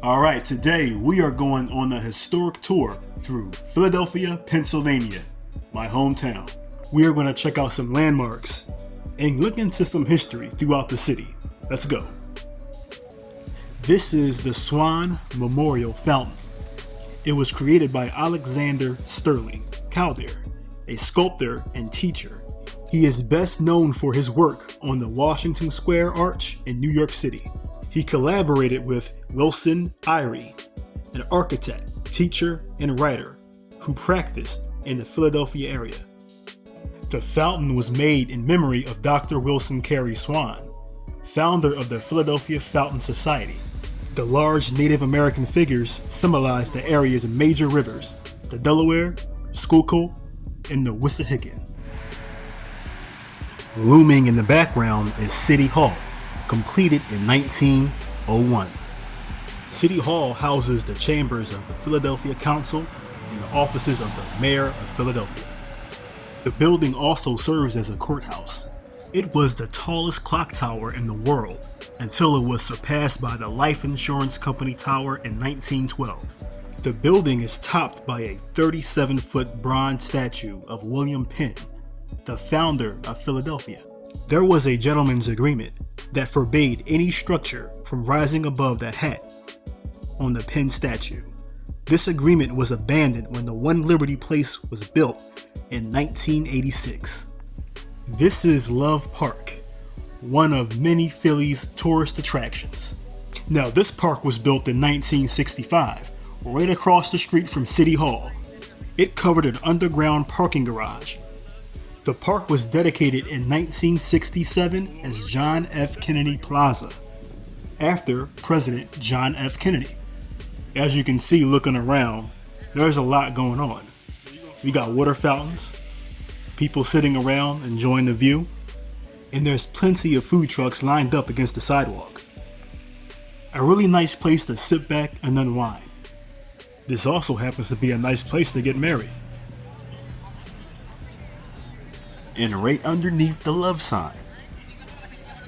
Alright, today we are going on a historic tour through Philadelphia, Pennsylvania, my hometown. We are going to check out some landmarks and look into some history throughout the city. Let's go. This is the Swan Memorial Fountain. It was created by Alexander Sterling Calder, a sculptor and teacher. He is best known for his work on the Washington Square Arch in New York City. He collaborated with Wilson Eyre, an architect, teacher, and writer who practiced in the Philadelphia area. The fountain was made in memory of Dr. Wilson Cary Swan, founder of the Philadelphia Fountain Society. The large Native American figures symbolize the area's major rivers, the Delaware, Schuylkill, and the Wissahickon. Looming in the background is City Hall, completed in 1901. City Hall houses the chambers of the Philadelphia Council and the offices of the Mayor of Philadelphia. The building also serves as a courthouse. It was the tallest clock tower in the world until it was surpassed by the Life Insurance Company Tower in 1912. The building is topped by a 37-foot bronze statue of William Penn, the founder of Philadelphia. There was a gentleman's agreement that forbade any structure from rising above the hat on the Penn statue. This agreement was abandoned when the One Liberty Place was built in 1986. This is Love Park, one of many Philly's tourist attractions. Now, this park was built in 1965, right across the street from City Hall. It covered an underground parking garage. The park was dedicated in 1967 as John F. Kennedy Plaza, after President John F. Kennedy. As you can see looking around, there's a lot going on. We got water fountains, people sitting around enjoying the view, and there's plenty of food trucks lined up against the sidewalk. A really nice place to sit back and unwind. This also happens to be a nice place to get married. And right underneath the love sign,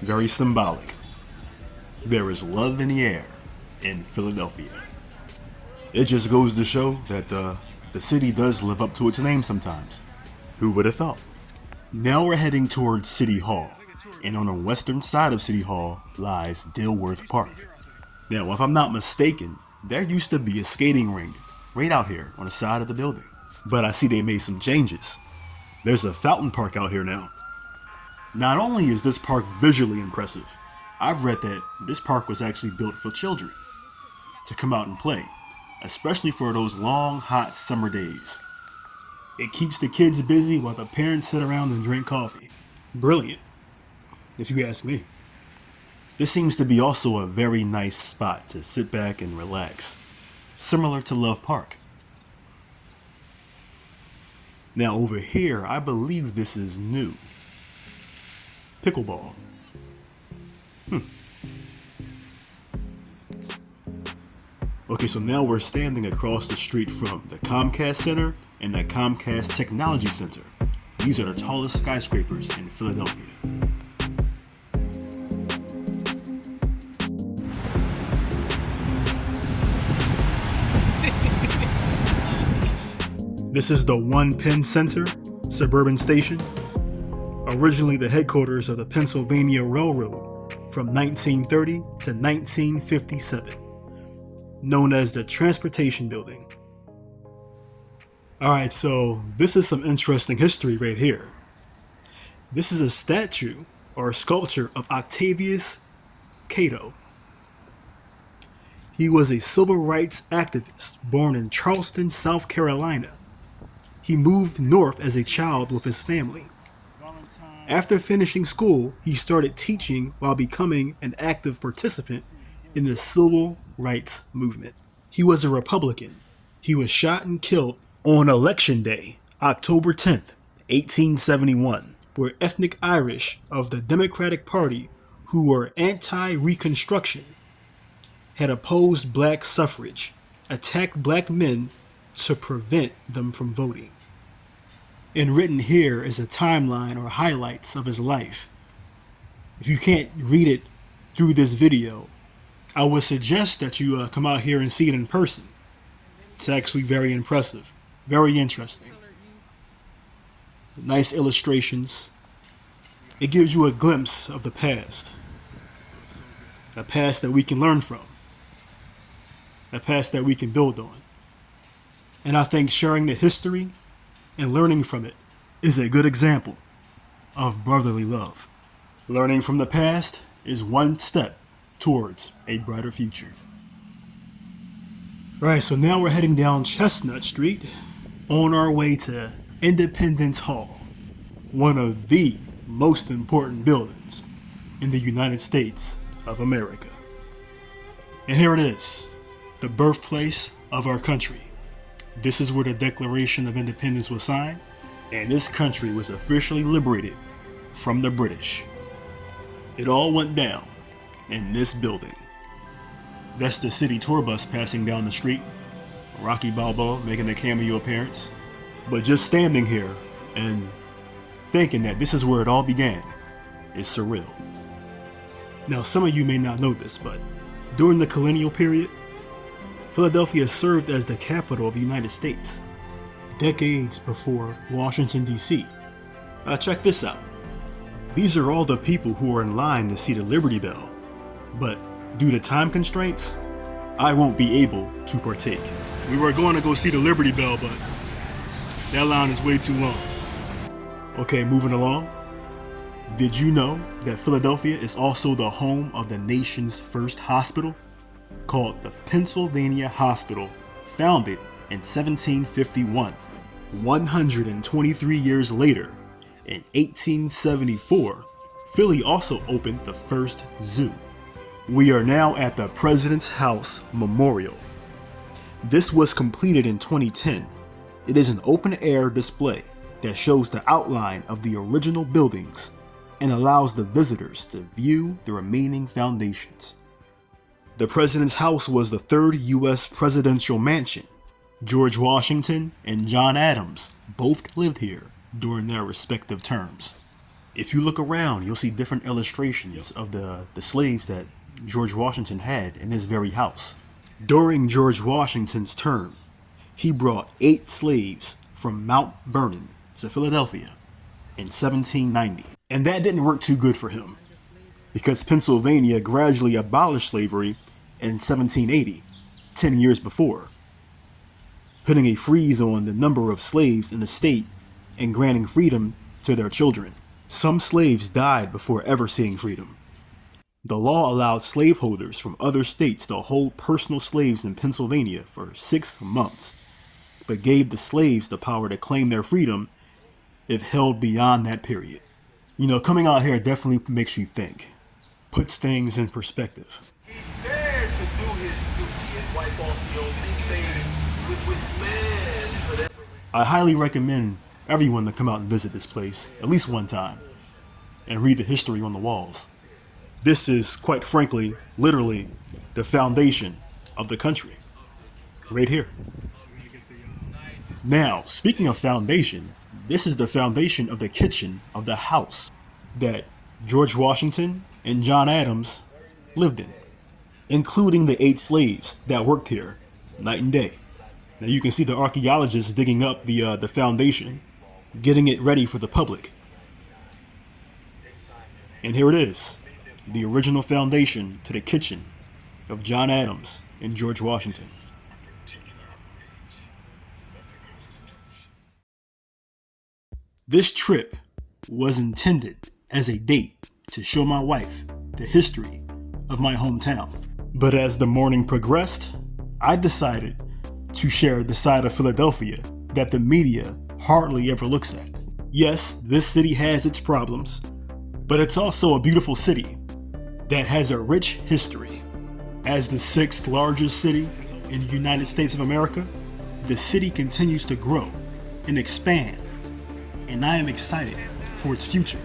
very symbolic, there is love in the air in Philadelphia. It just goes to show that the city does live up to its name sometimes. Who would have thought? Now we're heading towards City Hall, and on the western side of City Hall lies Dilworth Park. Now, if I'm not mistaken, there used to be a skating rink right out here on the side of the building. But I see they made some changes. There's a fountain park out here now. Not only is this park visually impressive, I've read that this park was actually built for children to come out and play, especially for those long, hot summer days. It keeps the kids busy while the parents sit around and drink coffee. Brilliant, if you ask me. This seems to be also a very nice spot to sit back and relax, similar to Love Park. Now over here, I believe this is new. Pickleball. Okay, so now we're standing across the street from the Comcast Center and the Comcast Technology Center. These are the tallest skyscrapers in Philadelphia. This is the One Penn Center suburban station, originally the headquarters of the Pennsylvania Railroad from 1930 to 1957, known as the Transportation Building. Alright, so this is some interesting history right here. This is a statue or a sculpture of Octavius Cato. He was a civil rights activist born in Charleston, South Carolina. He moved north as a child with his family. After finishing school, he started teaching while becoming an active participant in the civil rights movement. He was a Republican. He was shot and killed on Election Day, October 10th, 1871, where ethnic Irish of the Democratic Party, who were anti-Reconstruction, had opposed black suffrage, attacked black men to prevent them from voting. And written here is a timeline or highlights of his life. If you can't read it through this video, I would suggest that you come out here and see it in person. It's actually very impressive, very interesting. Nice illustrations. It gives you a glimpse of the past. A past that we can learn from. A past that we can build on. And I think sharing the history and learning from it is a good example of brotherly love. Learning from the past is one step towards a brighter future. Alright, so now we're heading down Chestnut Street on our way to Independence Hall, one of the most important buildings in the United States of America. And here it is, the birthplace of our country. This is where the Declaration of Independence was signed, and this country was officially liberated from the British. It all went down in this building. That's the city tour bus passing down the street, Rocky Balboa making a cameo appearance. But just standing here and thinking that this is where it all began is surreal. Now, some of you may not know this, but during the colonial period, Philadelphia served as the capital of the United States, decades before Washington, D.C. Check this out. These are all the people who are in line to see the Liberty Bell, but due to time constraints, I won't be able to partake. We were going to go see the Liberty Bell, but that line is way too long. Okay, moving along. Did you know that Philadelphia is also the home of the nation's first hospital, called the Pennsylvania Hospital, founded in 1751. 123 years later, in 1874, Philly also opened the first zoo. We are now at the President's House Memorial. This was completed in 2010. It is an open-air display that shows the outline of the original buildings and allows the visitors to view the remaining foundations. The President's House was the third U.S. presidential mansion. George Washington and John Adams both lived here during their respective terms. If you look around, you'll see different illustrations of the slaves that George Washington had in his very house. During George Washington's term, he brought 8 slaves from Mount Vernon to Philadelphia in 1790. And that didn't work too good for him, because Pennsylvania gradually abolished slavery in 1780, 10 years before, putting a freeze on the number of slaves in the state and granting freedom to their children. Some slaves died before ever seeing freedom. The law allowed slaveholders from other states to hold personal slaves in Pennsylvania for 6 months, but gave the slaves the power to claim their freedom if held beyond that period. You know, coming out here definitely makes you think, puts things in perspective. He dared to do his duty and wipe off the only slave with which man. I highly recommend everyone to come out and visit this place at least one time and read the history on the walls. This is, quite frankly, literally the foundation of the country, right here. Now, speaking of foundation, this is the foundation of the kitchen of the house that George Washington and John Adams lived in, including the 8 slaves that worked here night and day. Now you can see the archaeologists digging up the foundation, getting it ready for the public. And here it is, the original foundation to the kitchen of John Adams and George Washington. This trip was intended as a date to show my wife the history of my hometown. But as the morning progressed, I decided to share the side of Philadelphia that the media hardly ever looks at. Yes, this city has its problems, but it's also a beautiful city that has a rich history. As the 6th largest city in the United States of America, the city continues to grow and expand, and I am excited for its future.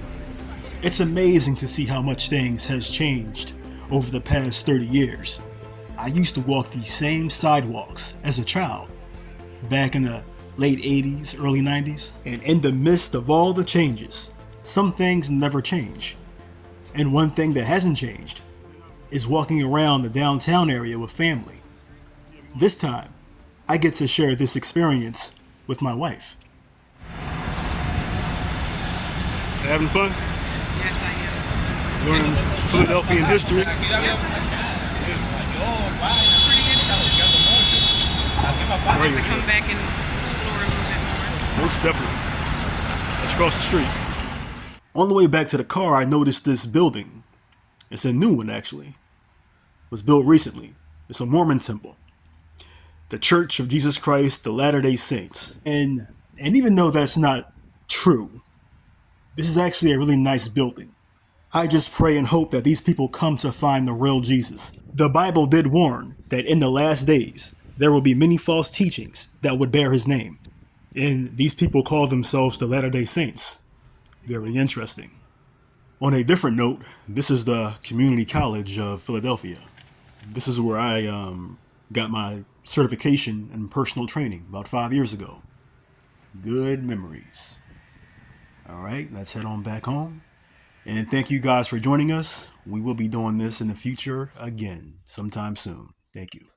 It's amazing to see how much things has changed over the past 30 years. I used to walk these same sidewalks as a child, back in the late 80s, early 90s, and in the midst of all the changes, some things never change. And one thing that hasn't changed is walking around the downtown area with family. This time, I get to share this experience with my wife. Having fun? Yes, I am. Learning Philadelphian history? Yes, I am. It's pretty interesting. I'd like to come back and explore a little bit more. Most definitely. Let's cross the street. On the way back to the car, I noticed this building. It's a new one, actually. It was built recently. It's a Mormon temple. The Church of Jesus Christ, the Latter-day Saints. And even though that's not true, this is actually a really nice building. I just pray and hope that these people come to find the real Jesus. The Bible did warn that in the last days, there will be many false teachings that would bear his name. And these people call themselves the Latter-day Saints. Very interesting. On a different note, this is the Community College of Philadelphia. This is where I got my certification in personal training about 5 years ago. Good memories. All right, let's head on back home. And thank you guys for joining us. We will be doing this in the future again, sometime soon. Thank you.